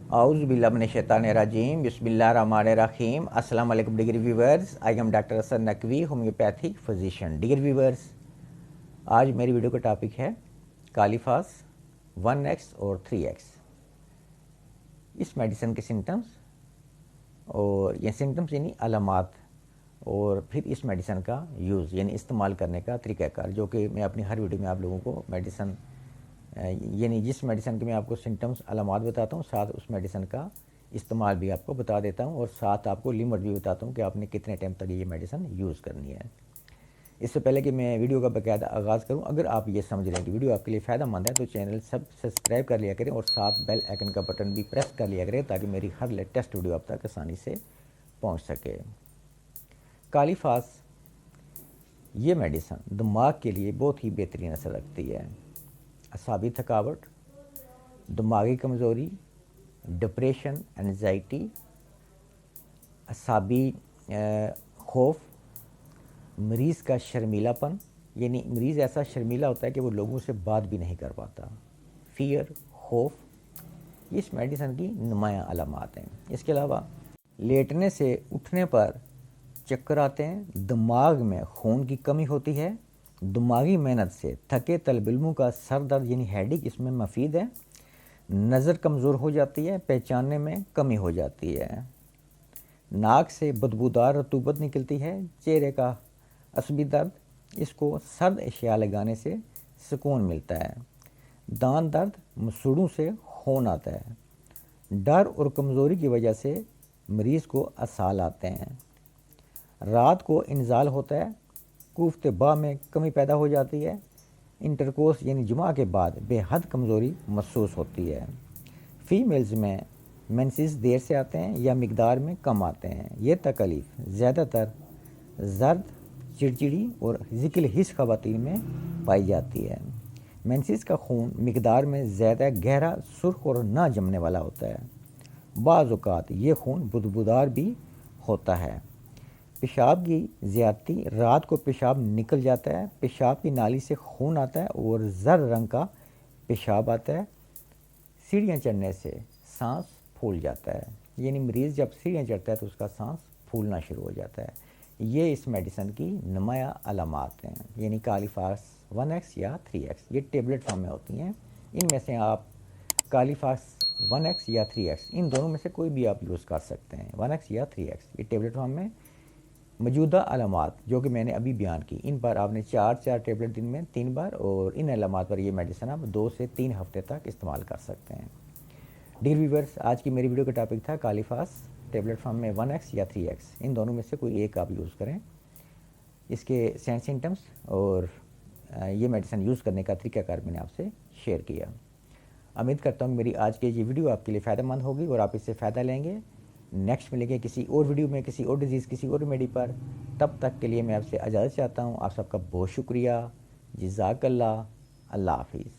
Auzu billahi minash-shaytanir-rajim. Bismillahir-rahmanir-rahim. Assalamu alaikum dear viewers. I am Dr. Hasan Naqvi, homeopathic physician. Dear viewers, आज मेरी video का topic है कालीफास 1x और 3x। इस medicine के symptoms और ये सिम्टम्स यानी अलामात और फिर इस मेडिसिन का यूज़ यानी इस्तेमाल करने का तरीक़ाकार, जो कि मैं अपनी हर वीडियो में आप लोगों को मेडिसिन यानी जिस मेडिसिन के मैं आपको सिम्टम्स अलामात बताता हूँ, साथ उस मेडिसिन का इस्तेमाल भी आपको बता देता हूँ और साथ आपको लिमिट भी बताता हूँ कि आपने कितने टाइम तक ये मेडिसिन यूज़ करनी है। इससे पहले कि मैं वीडियो का बाकायदा आगाज़ करूँ, अगर आप ये समझ रहे हैं कि वीडियो आपके लिए फ़ायदा मंद है तो चैनल सब्सक्राइब कर लिया करें और साथ बेल आइकन का बटन भी प्रेस कर लिया करें ताकि मेरी हर लेटेस्ट वीडियो आप तक आसानी से पहुँच सके। कालीफास ये मेडिसिन दिमाग के लिए बहुत ही बेहतरीन असर रखती है। असाबी थकावट, दिमागी कमज़ोरी, डिप्रेशन, एंजाइटी, असाबी खौफ, मरीज़ का शर्मीलापन यानी मरीज़ ऐसा शर्मीला होता है कि वो लोगों से बात भी नहीं कर पाता, फियर, खौफ, ये इस मेडिसिन की नुमायाँ अलामात हैं। इसके अलावा लेटने से उठने पर चक्कर आते हैं, दिमाग में खून की कमी होती है, दिमागी मेहनत से थके तलबिल्मों का सर दर्द यानी हेडेक इसमें मफीद है, नज़र कमज़ोर हो जाती है, पहचानने में कमी हो जाती है, नाक से बदबूदार रतूबत निकलती है, चेहरे का असबी दर्द, इसको सर्द अशिया लगाने से सुकून मिलता है, दांत दर्द, मसूड़ों से खून आता है, डर और कमज़ोरी की वजह से मरीज़ को असाल आते हैं, रात को इंजाल होता है, कुफ्ते बा में कमी पैदा हो जाती है, इंटरकोर्स यानी जुमा के बाद बेहद कमज़ोरी महसूस होती है, फ़ीमेल्स में मेंसेस देर से आते हैं या मिकदार में कम आते हैं। ये तकलीफ़ ज़्यादातर जर्द, चिड़चिड़ी और ज़िक्ल हिस्स ख़वातीन में पाई जाती है। मेंसेस का खून मिकदार में ज़्यादा गहरा, सुर्ख और ना जमने वाला होता है। बाज़ औक़ात ये खून बुदबूदार भी होता है। पेशाब की ज़्यादती, रात को पेशाब निकल जाता है, पेशाब की नाली से खून आता है और जर्द रंग का पेशाब आता है, सीढ़ियाँ चढ़ने से सांस फूल जाता है, यानी मरीज़ जब सीढ़ियाँ चढ़ता है तो उसका सांस फूलना शुरू हो जाता है। ये इस मेडिसिन की नुमायाँ अलामात हैं, यानी कालीफास 1x या 3x। ये टेबलेट फॉर्म में होती हैं। इनमें से आप कालीफास 1x या 3x इन दोनों में से कोई भी आप यूज़ कर सकते हैं, 1x या 3x। ये टेबलेट फॉर्म में मौजूदा अलामात जो कि मैंने अभी बयान की, इन पर आपने 4 टेबलेट दिन में 3 बार और इन अलामात पर ये मेडिसिन आप 2 से 3 हफ्ते तक इस्तेमाल कर सकते हैं। डियर व्यूअर्स, आज की मेरी वीडियो का टॉपिक था कालीफास टेबलेट फॉर्म में 1x या 3x, इन दोनों में से कोई एक आप यूज़ करें। इसके साइन सिम्टम्स और ये मेडिसिन यूज़ करने का तरीक़ाकार मैंने आपसे शेयर किया। उम्मीद करता हूँ मेरी आज की ये वीडियो आपके लिए फ़ायदेमंद होगी और आप इससे फ़ायदा लेंगे। नेक्स्ट मिलेंगे किसी और वीडियो में, किसी और डिज़ीज़, किसी और रेमेडी पर। तब तक के लिए मैं आपसे इजाज़त चाहता हूँ। आप सबका बहुत शुक्रिया। जज़ाकल्लाह। अल्लाह हाफ़िज़।